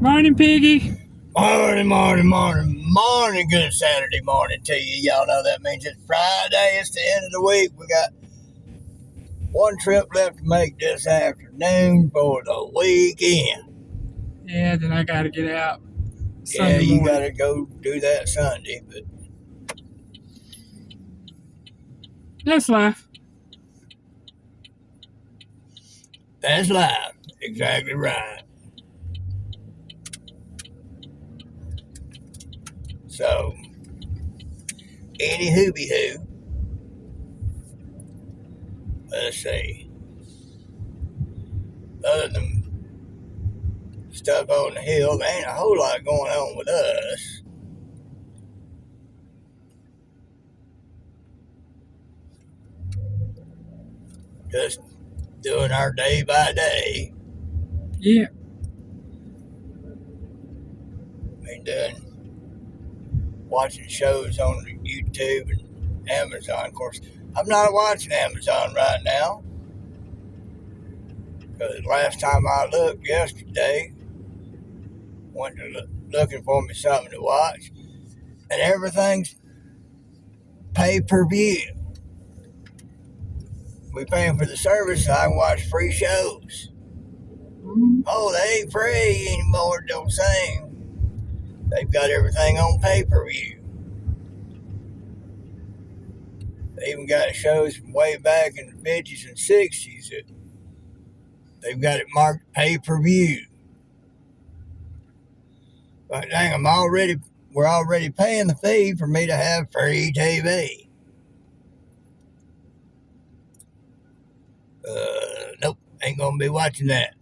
Morning, Piggy. Morning. Good Saturday morning to you. Y'all know that means it's Friday. It's the end of the week. We got one trip left to make this afternoon for the weekend. Yeah, then I gotta get out Yeah, Sunday you morning. gotta go do that Sunday, but That's life. that's life. Exactly right. So, any hooby hoo. Let's see. Other than stuff on the hill, there ain't a whole lot going on with us. Just doing our day by day. Yeah. Watching shows on YouTube and Amazon. Of course, I'm not watching Amazon right now because last time I looked yesterday, went to looking for me something to watch, and everything's pay-per-view. We paying for the service so I can watch free shows. Oh, they ain't free anymore, don't seem. They've got everything on pay-per-view. They even got shows from way back in the 50s and 60s that they've got it marked pay-per-view. But dang, we're already paying the fee for me to have free TV. Nope, ain't gonna be watching that.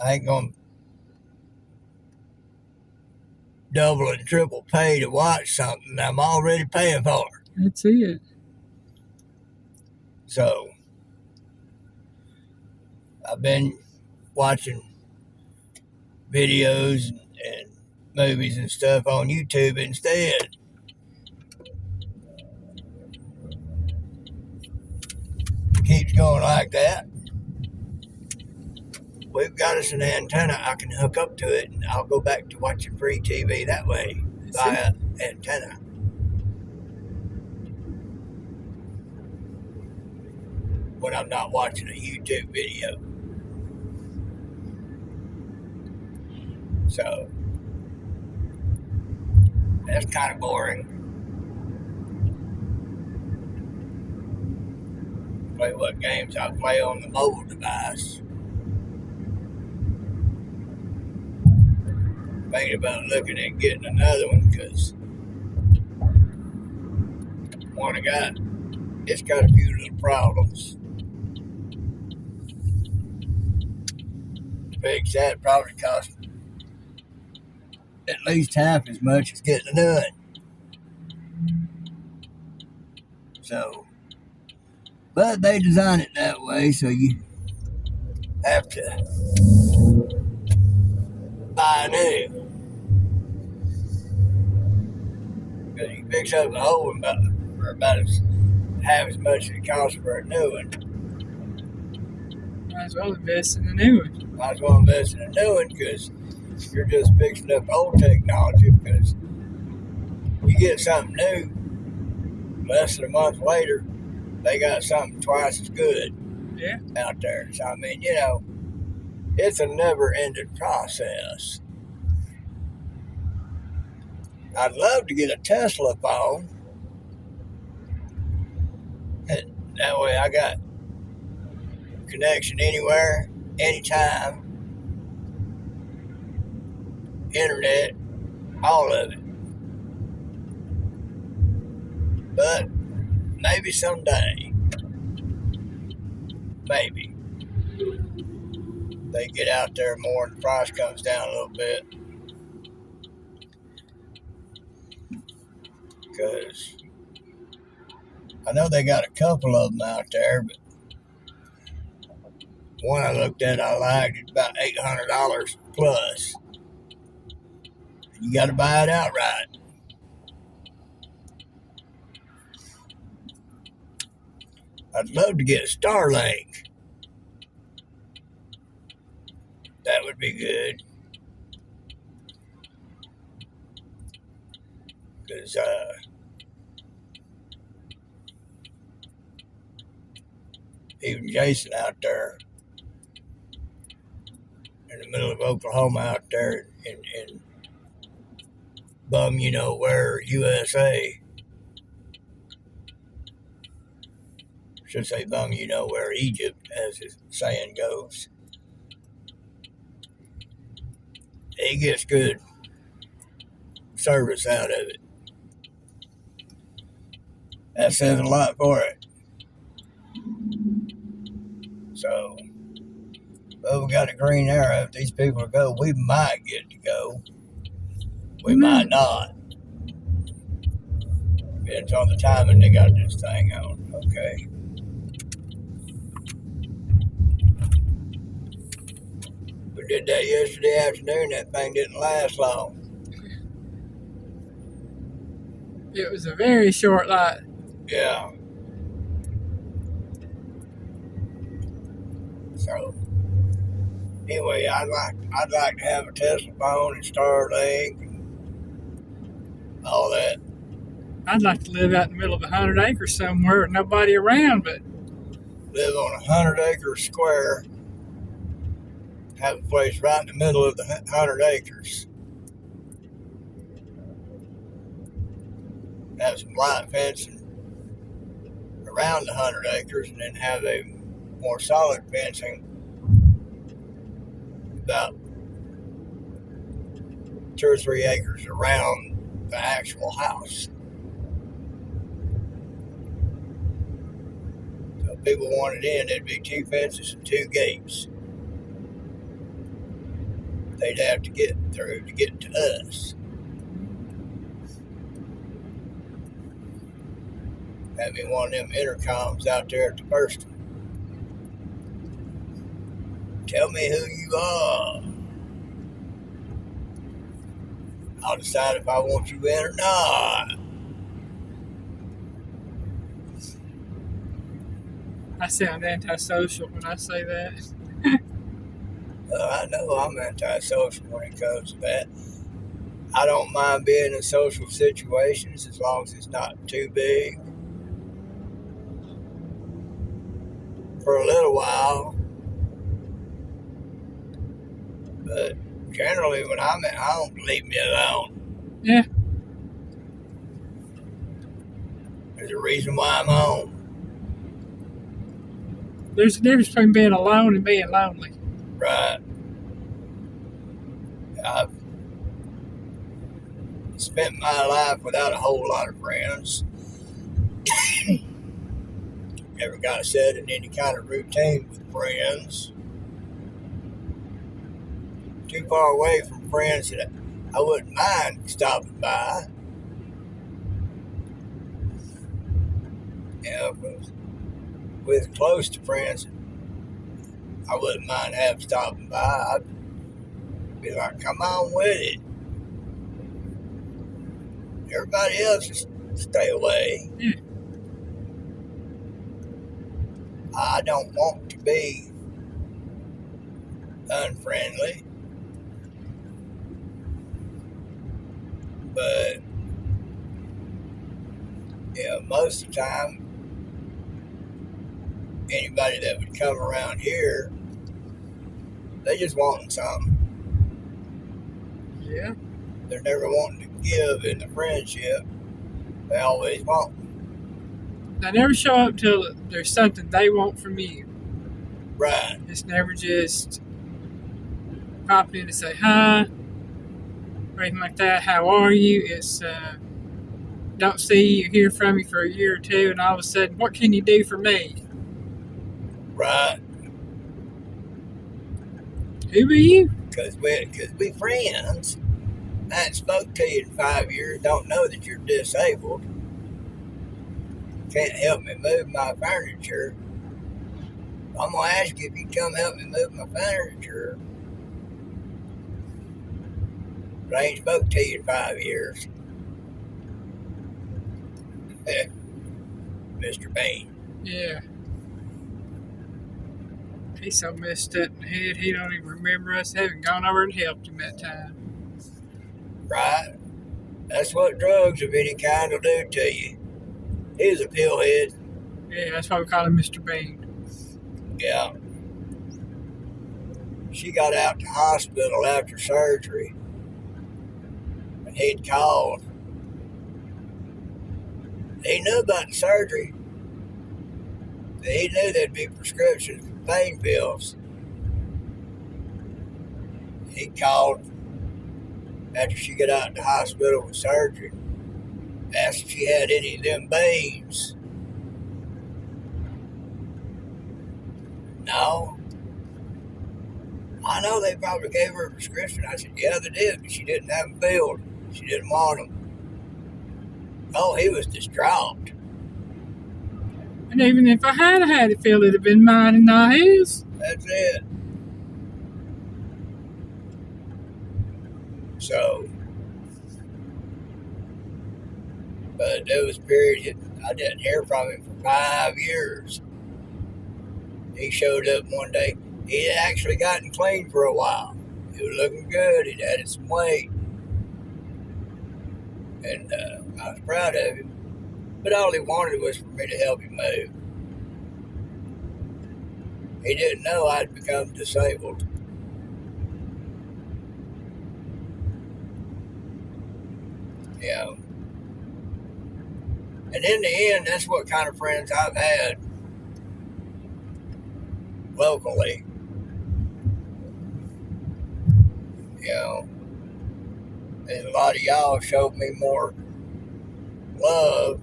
I ain't gonna double and triple pay to watch something I'm already paying for. That's it. So, I've been watching videos and movies and stuff on YouTube instead. Keeps going like that. We've got us an antenna. I can hook up to it and I'll go back to watching free TV that way via antenna. When I'm not watching a YouTube video. So, that's kind of boring. Play what games I play on the mobile device. Thinking about looking at getting another one because one I got, it's got a few little problems. To fix that probably cost at least half as much as getting a new one. So, but they design it that way, so you have to buy new. Because you fix up the old one for about half as much as it costs for a new one. Might as well invest in a new one. Might as well invest in a new one because you're just fixing up old technology because you get something new, less than a month later, they got something twice as good out there. So, I mean, it's a never-ending process. I'd love to get a Tesla phone. And that way I got connection anywhere, anytime, internet, all of it. But maybe someday, maybe, they get out there more and the price comes down a little bit. Because I know they got a couple of them out there, but one I looked at I liked, it's about $800 plus. You got to buy it outright. I'd love to get a Starlink. That would be good. Because even Jason out there in the middle of Oklahoma out there in bum you know where USA, should say bum you know where Egypt, as his saying goes. He gets good service out of it. That says a lot for it. So, well, we got a green arrow. If these people go, we might get to go. We might not. Depends on the timing they got this thing on. Okay. We did that yesterday afternoon. That thing didn't last long. It was a very short light. Yeah. So anyway, I'd like to have a Tesla phone and Starlink and all that. I'd like to live out in the middle of 100 acres somewhere with nobody around, but Live on 100-acre square. Have a place right in the middle of the 100 acres. Have some light fencing around the 100 acres, and then have a more solid fencing about 2 or 3 acres around the actual house. So if people wanted in, there'd be 2 fences and 2 gates. They'd have to get through to get to us. Have me one of them intercoms out there at the first one. Tell me who you are. I'll decide if I want you in or not. I sound antisocial when I say that. I know I'm antisocial when it comes to that. I don't mind being in social situations as long as it's not too big. For a little while. But generally when I'm at home, leave me alone. Yeah. There's a reason why I'm home. There's a difference between being alone and being lonely. Right. I've spent my life without a whole lot of friends. Never got set in any kind of routine with friends. Too far away from friends that I wouldn't mind stopping by. With close to friends, I wouldn't mind having stopping by. I'd be like, come on with it. Everybody else just stay away. Yeah. I don't want to be unfriendly, but most of the time, anybody that would come around here, they just wanting something. Yeah. They're never wanting to give in the friendship. They always want. They never show up till there's something they want from you. Right. It's never just popping in to say hi or anything like that. How are you? It's don't see you, hear from you for a year or two, and all of a sudden, what can you do for me? Right. Who are you? Because we friends. I hadn't spoke to you in 5 years. Don't know that you're disabled. Can't help me move my furniture. I'm going to ask you if you come help me move my furniture. But I ain't spoke to you in 5 years. Mr. Bean. Yeah. He's so messed up in the head, he don't even remember us having gone over and helped him that time. Right? That's what drugs of any kind will do to you. He's a pillhead. Yeah, that's why we call him Mr. Bean. Yeah. She got out to hospital after surgery, and he'd called. He knew about the surgery. He knew there'd be prescriptions for pain pills. He called after she got out of the hospital with surgery, asked if she had any of them beans. No. I know they probably gave her a prescription. I said, yeah, they did, but she didn't have them filled. She didn't want them. Oh, he was distraught. And even if I had it filled, it'd have been mine and not his. That's it. So, but there was a period I didn't hear from him for 5 years. He showed up one day. He had actually gotten clean for a while. He was looking good. He'd added some weight. And I was proud of him. But all he wanted was for me to help him move. He didn't know I'd become disabled. You know. And in the end, that's what kind of friends I've had locally. You know. And a lot of y'all showed me more love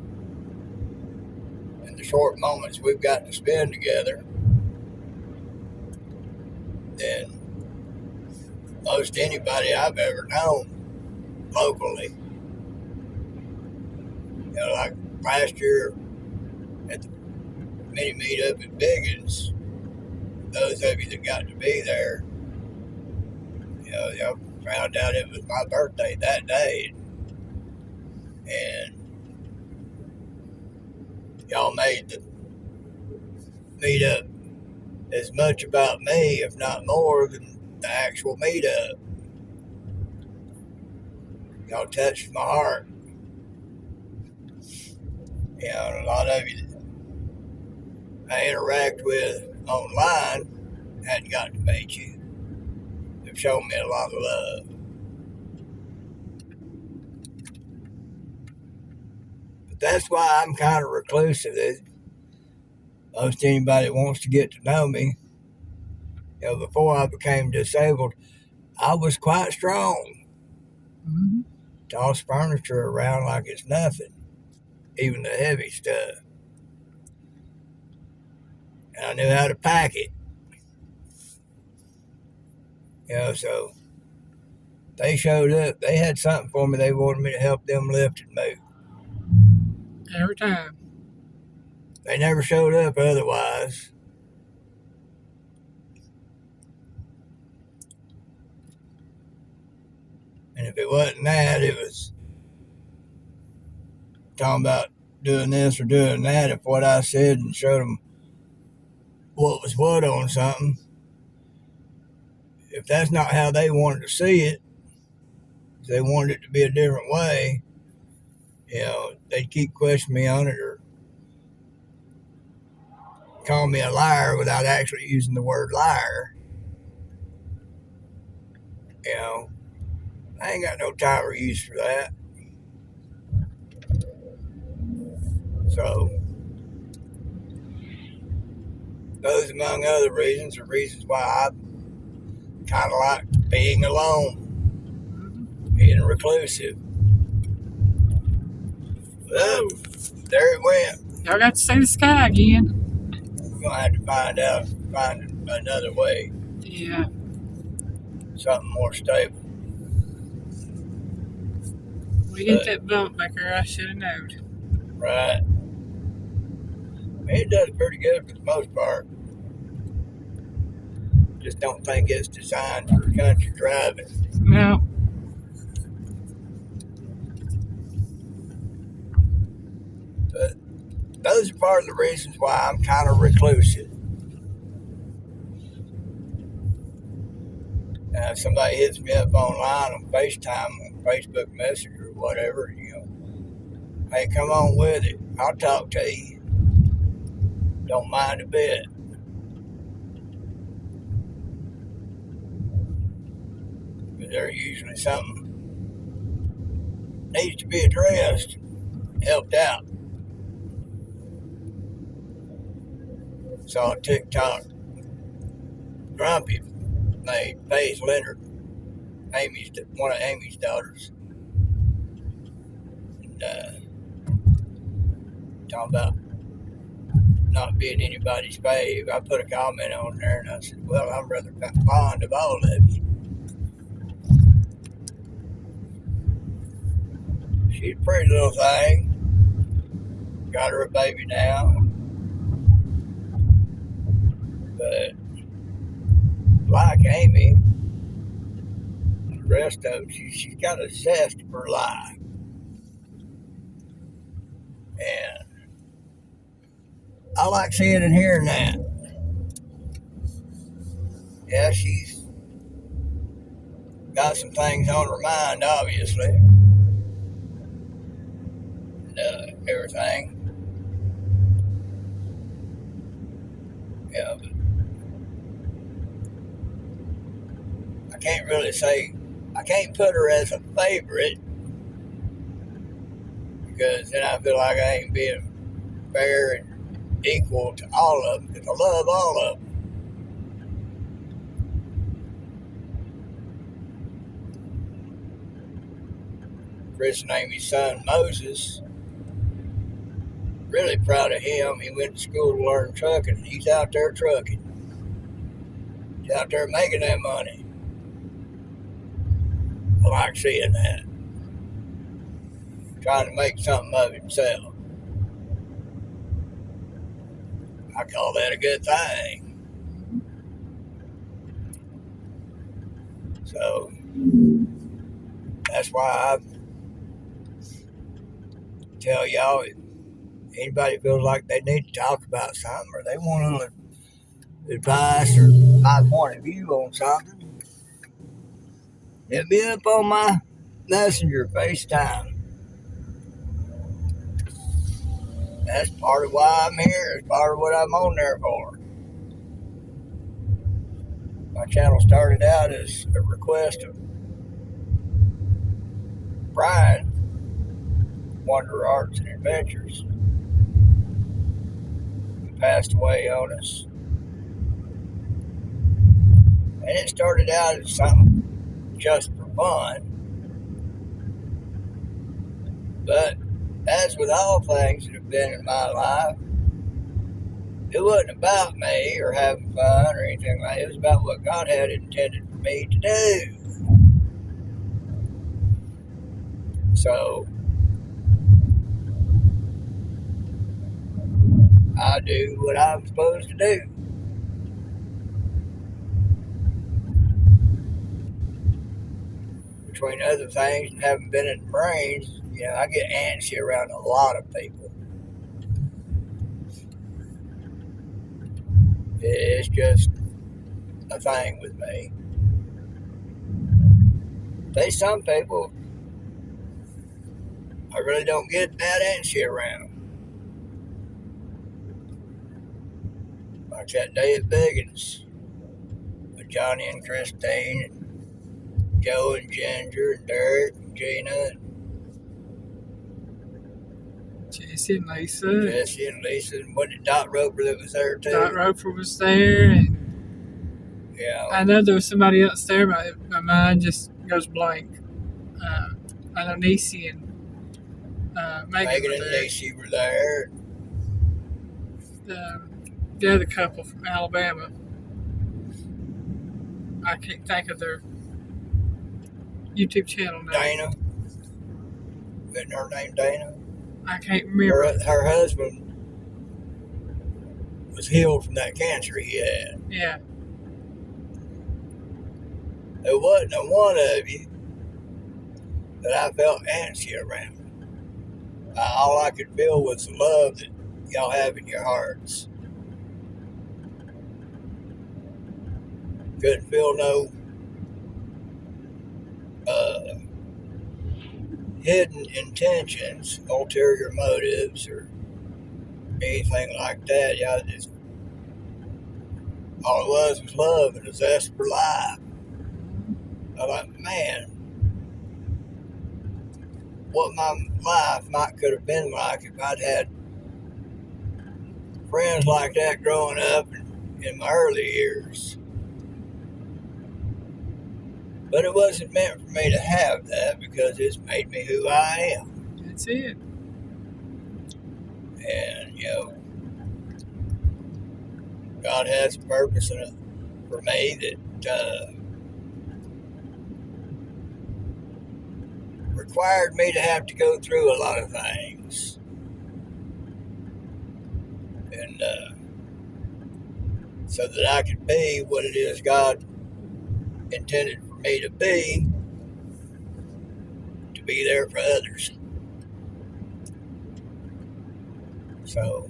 in the short moments we've got to spend together than most anybody I've ever known locally. You know, like last year at the mini meetup at Biggins, those of you that got to be there, you know, y'all found out it was my birthday that day, and y'all made the meetup as much about me, if not more, than the actual meetup. Y'all touched my heart. You know, a lot of you that I interact with online hadn't got to meet you. They've shown me a lot of love. But that's why I'm kind of reclusive. Most anybody that wants to get to know me, you know, before I became disabled, I was quite strong. Mm-hmm. Toss furniture around like it's nothing, even the heavy stuff. And I knew how to pack it. You know, so they showed up. They had something for me. They wanted me to help them lift and move. Every time. They never showed up otherwise. And if it wasn't that, it was talking about doing this or doing that. If what I said and showed them what was what on something, if that's not how they wanted to see it, if they wanted it to be a different way, you know, they'd keep questioning me on it or call me a liar without actually using the word liar. You know, I ain't got no time or use for that. So, those, among other reasons, are reasons why I kind of like being alone, being reclusive. Well, there it went. Y'all got to see the sky again. We're going to have to find another way, Yeah. something more stable. We hit that bump maker, I should have known. Right. It does pretty good for the most part. Just don't think it's designed for country driving. No. But those are part of the reasons why I'm kind of reclusive. If somebody hits me up online on FaceTime, on Facebook Messenger or whatever, hey, come on with it. I'll talk to you. Don't mind a bit. But there's usually something needs to be addressed, helped out. Saw TikTok. Grumpy made Faith Leonard, one of Amy's daughters. And, talking about not being anybody's fave. I put a comment on there and I said, well, I'm rather fond of all of you. She's a pretty little thing. Got her a baby now. But like Amy, the rest of them, she's got a zest for life. And I like seeing and hearing that. Yeah, she's got some things on her mind, obviously. And everything. Yeah, but I can't really say, I can't put her as a favorite because then I feel like I ain't being fair and equal to all of them because I love all of them. Chris and Amy's son, Moses, really proud of him. He went to school to learn trucking and he's out there trucking. He's out there making that money. I like seeing that. Trying to make something of himself. I call that a good thing. So that's why I tell y'all, if anybody feels like they need to talk about something or they want a little advice or my point of view on something, hit me up on my Messenger, FaceTime. That's part of why I'm here. It's part of what I'm on there for. My channel started out as a request of Brian, Wanderer Arts and Adventures. He passed away on us. And it started out as something just for fun. But as with all things that have been in my life, it wasn't about me or having fun or anything like that. It was about what God had intended for me to do. So I do what I'm supposed to do. Between other things and having been in the brains, I get antsy around a lot of people. It's just a thing with me. There's some people I really don't get that antsy around. Like that day at Biggins with Johnny and Christine and Joe and Ginger and Derek and Gina and Jesse and Lisa. And what did Dot Roper that was there too? Dot Roper was there, and I know there was somebody else there, but my mind just goes blank. I know Niecy and Megan and Niecy were there. The other couple from Alabama, I can't think of their YouTube channel now. Dana. Isn't her name Dana? I can't remember. Her husband was healed from that cancer he had. Yeah. There wasn't a one of you that I felt antsy around. All I could feel was the love that y'all have in your hearts. Couldn't feel no hidden intentions, ulterior motives, or anything like that. Y'all just all it was love and a zest for life. I thought, man, what my life might could have been like if I'd had friends like that growing up in my early years. But it wasn't meant for me to have that because it's made me who I am. That's it. And, God has a purpose for me that required me to have to go through a lot of things. And so that I could be what it is God intended for me to be there for others. So,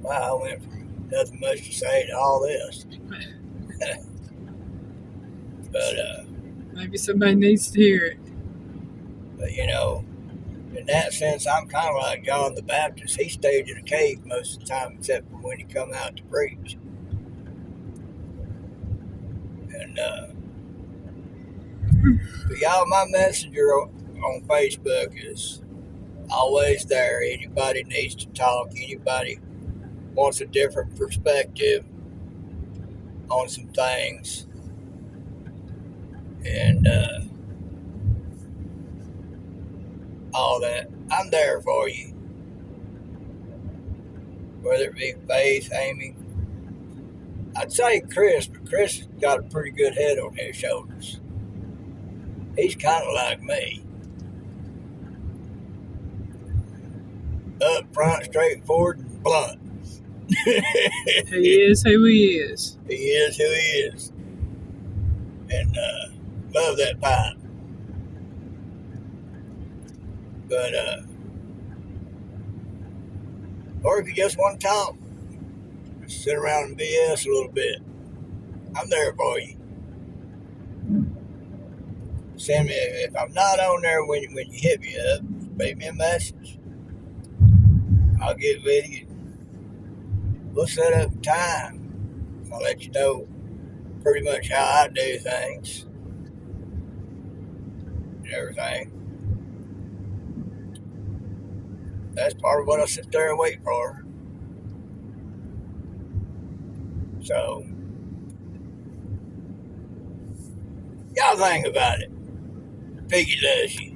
wow, I went from nothing much to say to all this. But, Maybe somebody needs to hear it. but, in that sense, I'm kind of like John the Baptist. He stayed in a cave most of the time, except for when he come out to preach. And, but y'all, my messenger on Facebook is always there. Anybody needs to talk. Anybody wants a different perspective on some things. And all that. I'm there for you. Whether it be Faith, Amy. I'd say Chris, but Chris has got a pretty good head on his shoulders. He's kind of like me. Up front, straightforward, and blunt. He is who he is. He is who he is. And love that pipe. But, or if you just want to talk, just sit around and BS a little bit, I'm there for you. Send me, if I'm not on there when you hit me up, leave me a message. I'll get with you. We'll set up a time. I'll let you know pretty much how I do things and everything. That's part of what I sit there and wait for. So, y'all think about it. Piggy loves you.